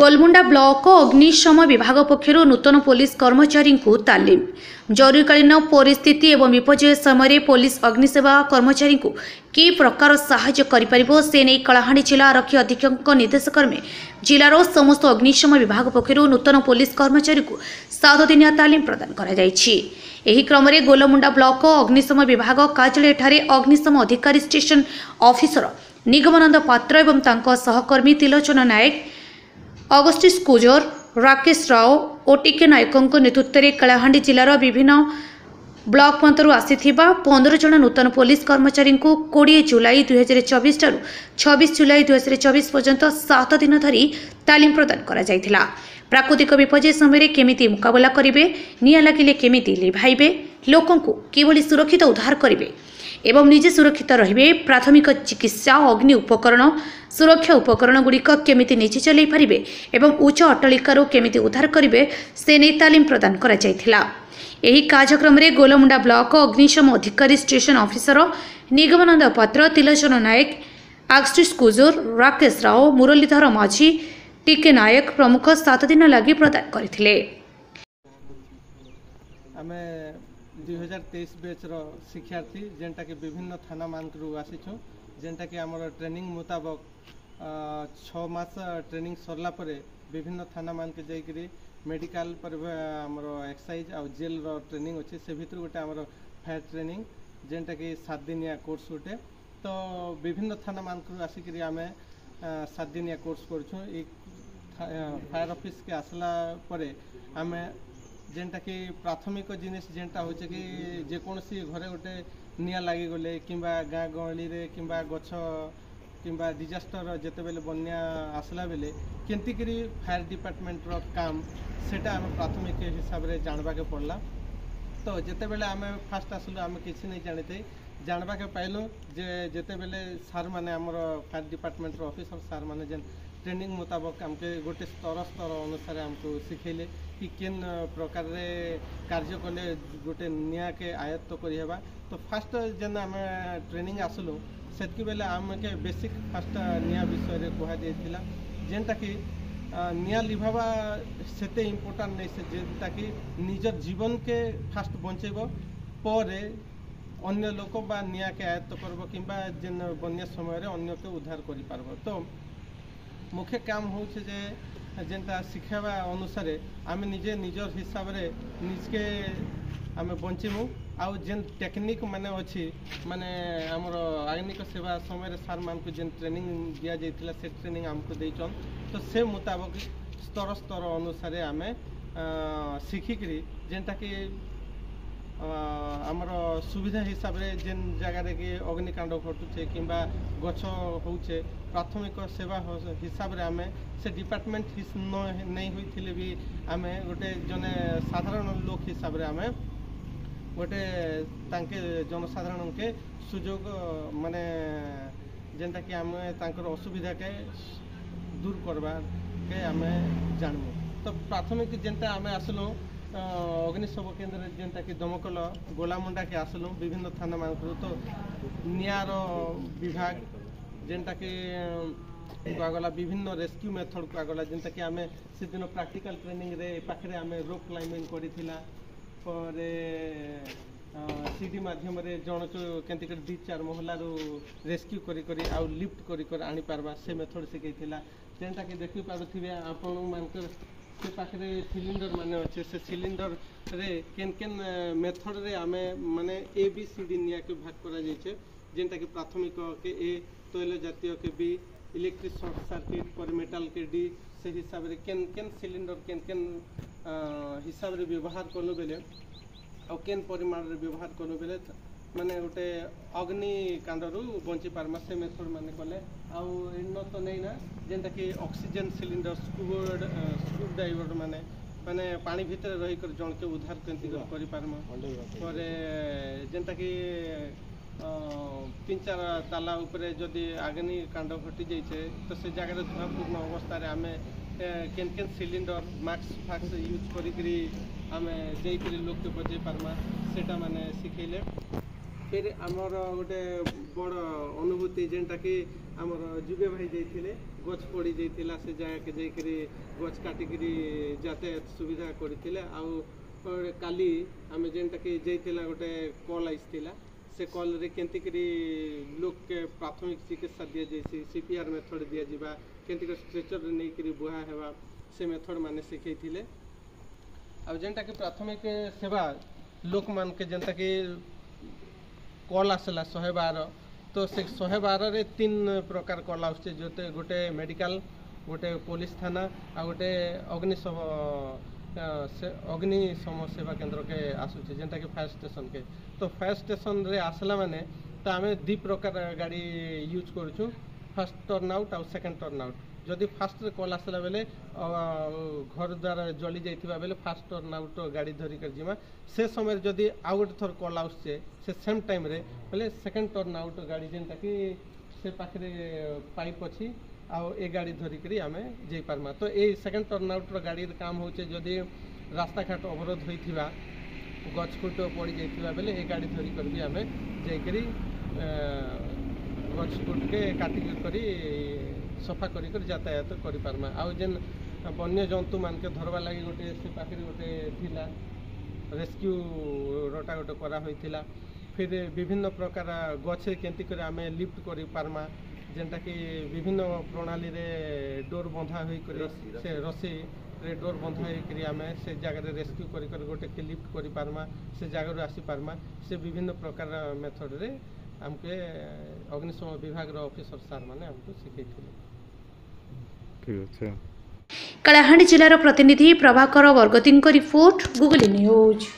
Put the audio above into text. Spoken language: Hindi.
गोलमुंडा ब्लॉक अग्निशम विभाग पक्षर नूतन पुलिस कर्मचारी को तालीम जरूरीकालीन परिस्थिति एवं विपर्य समय पुलिस अग्निसेवा कर्मचारी को कि प्रकार साहाय्य करिपरिबो से नहीं कलाहांडी जिला आरक्षी अधीक्षक निर्देशक्रमे जिलार समस्त अग्निशम विभाग पक्षर नूतन पुलिस कर्मचारी को 7 दिनिया तालीम प्रदान करा जायछि। एही क्रम में गोलमुंडा ब्लॉक अग्निशम विभाग कार्यालय अग्निशम अधिकारी स्टेशन ऑफिसर निगमानंद पात्र एवं तांको सहकर्मी त्रिलोचन नायक अगस्टिस कुजर राकेश राव और टीके नायकों नेतृत्व में कलाहांडी जिलार विभिन्न ब्लॉक मध्य आसीथिबा 15 जन नूतन पुलिस कर्मचारी को 20 जुलाई 2024 ठारू 26 जुलाई 2024 पर्यंत 7 दिन धरी तालीम प्रदान करा जायथिला। प्राकृतिक विपर्य समय केमिति मुकाबला करिवे, निया लागिले केमिति लिभाइबे, लोकों को किभली सुरक्षित उद्धार करिवे एवं निजे सुरक्षित रहिबे, प्राथमिक चिकित्सा अग्नि उपकरण सुरक्षा उपकरण गुड़िक केमिति निजे चलै पारिबे एवं उच्च अट्टालिकारु केमिति उद्धार करिवे से नै तालीम प्रदान करा जायथिला। एही कार्यक्रम रे गोलमुंडा ब्लॉक अग्निशम अधिकारी स्टेशन ऑफिसर निगमानंद पात्र, त्रिलोचन नायक, अगस्टिस कुजर, राकेश राव, मुरलीधर माझी, टीके नायक प्रमुख 7 दिन लगी प्रदान करथिले। 2023 बैच रो शिक्षार्थी जेनटा कि विभिन्न थाना मानकरू आसीछु, जेनटा कि हमर ट्रेनिंग मुताबक 6 मास ट्रेनिंग सरला परे विभिन्न थाना मान के जाइकरी मेडिकल पर हमर एक्सरसाइज आ जेल रो ट्रेनिंग अछि। से भितर गोटे हमर फायर ट्रेनिंग जेनटा कि 7 दिनिया कोर्स होटे। तो विभिन्न थाना मानकरू आसीकरी हमें 7 दिनिया कोर्स करछु। एक फायर ऑफिस के आसला परे हमें जेनटा कि प्राथमिक जिनिस जेनटा होचे कि जेकोसी घरे गोटे निया लागी गले किंबा गाँ गहली रे किंबा गछ किंबा डिजास्टर जेते बेले बन्या आसला बेले केंती करी फायर डिपार्टमेंट रो काम सेटा हम प्राथमिक हिसाब रे जानबा के पड़ला। तो जेते बेले हमें फास्ट आसलु हमें किछि नै जानिते जानबा के पाइलो जे जेते बेले सर माने हमर फायर डिपार्टमेंट रो ऑफिसर सर माने जेन ट्रेनिंग मुताबक हमके गोटे स्तर अनुसार हमको सिखेले कि केन प्रकार रे कार्य कले गोटे निया के आयत्त करि हेबा। तो फास्ट जेन हम ट्रेनिंग आसलु सेतकी बेले हमके बेसिक फास्ट निया विषय रे कहा जायतिला जेनटा कि निया लिभाबा सेते इम्पोर्टेंट नै से जेनटा कि निजर जीवन के फास्ट बंचेबो परे अन्य लोक बा निया के आयत्त करबो किंबा जेन बन्या समय रे अन्य के उद्धार करि पारबो। तो मुख्य काम होचे जे जेनटा शिखावा अनुसार आम निजे निजर हिसाब रे निजके आम बंचीमु आउ जेन टेक्निक माने अछि माने हमर आइनिक सेवा समय सार मान को जेन ट्रेनिंग दिया जाइतिला से ट्रेनिंग हमको देइचन। तो से मुताबिक स्तर स्तर अनुसार आम शिखिकरी जेनटा कि आमर सुविधा हिसाब रे जेन जगह रे कि अग्निकांड घटुचे किंबा गछ होउचे प्राथमिक सेवा हिसाब रे आमे से डिपार्टमेंट नहीं होइथिले भी आमे गोटे जने साधारण लोक हिसाब रे आमे गोटे तांके जनसाधारण के सुयोग माने जेनटा कि आमे तांकर असुविधा के दूर करबा के आमे जानमु। तो प्राथमिक जेनटा आमे आसलो अग्निशम केन्द्र जेनटा कि दमकल गोलामुंडा के आसलु विभिन्न थाना मान तो नियार विभाग जेनटा कि आगला विभिन्न रेस्क्यू मेथड को आगला जेनटा कि आमे से दिन प्रैक्टिकल ट्रेनिंग रे पाखरे आमे रोप क्लाइंबिंग करिथिला परे सीडी माध्यम रे जण केंति कर 2-4 महला रो रेस्क्यू करी करी आ लिफ्ट करी कर आनी पारबा से मेथड सिखैथिला। जेनटा कि देखि पारुथिबे आपण मानकर से पाखे सिलिंडर माने अच्छे से सिलिंडर रे केन केन मेथड रे आमे माने ABCD निया के भाग करा जाइछे जेनटा कि प्राथमिक के ए तैल जातीय के बी इलेक्ट्रिक शॉर्ट सर्किट पर मेटल के डी से हिसाब रे केन केन सिलिंडर केन केन हिसाब रे व्यवहार करलो बेले और केन परिमाण रे व्यवहार करलो बेले माने गोटे अग्नि कांडरू बंची पारमा से मेथड माने कले आउ इन तो नहीं ना जेनटा कि ऑक्सीजन सिलिंडर स्कूब डाइवर माने माने पानी भीतर रही कर जन के उद्धार केंति करि पारमा परे जेनटा कि 3-4 ताला ऊपर जदि अग्नि कांड घटी जाइछे तो से जगह धुआंपूर्ण अवस्था रे आमे केन केन सिलिंडर मास्क फाक्स यूज करी करी आमे जेई करी लोक के बजे पारमा सेटा माने सिखैले। फिर आमर गोटे बड़ अनुभूति जेनटा कि आमर जुबे भाई जाइए गछ पड़ी जाइए से जगह जाकरी गछ काटिकी यातायात सुविधा करते काली आम जेनटा कि जाइला गोटे कल आईला से कल रे केंतिकरी लोक के प्राथमिक चिकित्सा दि जाए सीपीआर मेथड दि जावा केंतिक स्ट्रेचर नहीं बुहा हेबा से मेथड माने शिखैथिले आ जेनटा कि प्राथमिक सेवा लोक मान के जेनटा कि कल आसला 112 तो से 112 रे 3 प्रकार कल आउचे जोते गोटे मेडिकल गोटे पुलिस थाना आ गोटे अग्निशम सेवा केंद्र के आसूचे जेनटा कि फायर स्टेशन के तो फायर स्टेशन रे आसला माने तो आम 2 प्रकार गाड़ी यूज करूँ फर्स्ट टर्न आउट और सेकेंड टर्न आउट जदि फास्ट कल आसला बेले घर द्वारा जली जाइथिबा बेले फास्ट टर्न आउट गाड़ी धरी कर जिमा से समय जदि आउ गोटे थर कल आउचे से सेम टाइम रे बेले सेकेंड टर्न आउट गाड़ी जेनटा कि से पाखरे पाइप अच्छी आउ ए गाड़ी धरिकी आम जाइ पार्मा तो ये सेकेंड टर्न आउट गाड़ी काम होचे जदि रास्ता घाट अवरोध होइथिबा गछ फुट पड़ जाइथिबा बेले ए गाड़ी धरिकर भी आम जाइकरी गछ फुट के काटिक करी सफा कर यातायात कर पार्मा आउ जेन वन्य जंतु मान के धरवा लगी गोटे से पाखे गोटे थिला रेस्क्यू रोटा गोटे करा होइथिला फिर विभिन्न प्रकार गछे केंति करे आमे लिफ्ट करि पार्मा जेनटा कि विभिन्न प्रणाली रे डोर बंधा होई करे से रसी रे डोर बंधा होई करी आमे से जगह रे रेस्क्यू करि कर गोटे के लिफ्ट करि पार्मा से जगह रे आसी पार्मा से विभिन्न प्रकार मेथड रे हमके अग्निशम विभाग रो ऑफिसर सार माने हमको सिखैथिले। ठीक है। कलाहांडी जिलार प्रतिनिधि प्रभाकर बरगतींको रिपोर्ट गुगली न्यूज।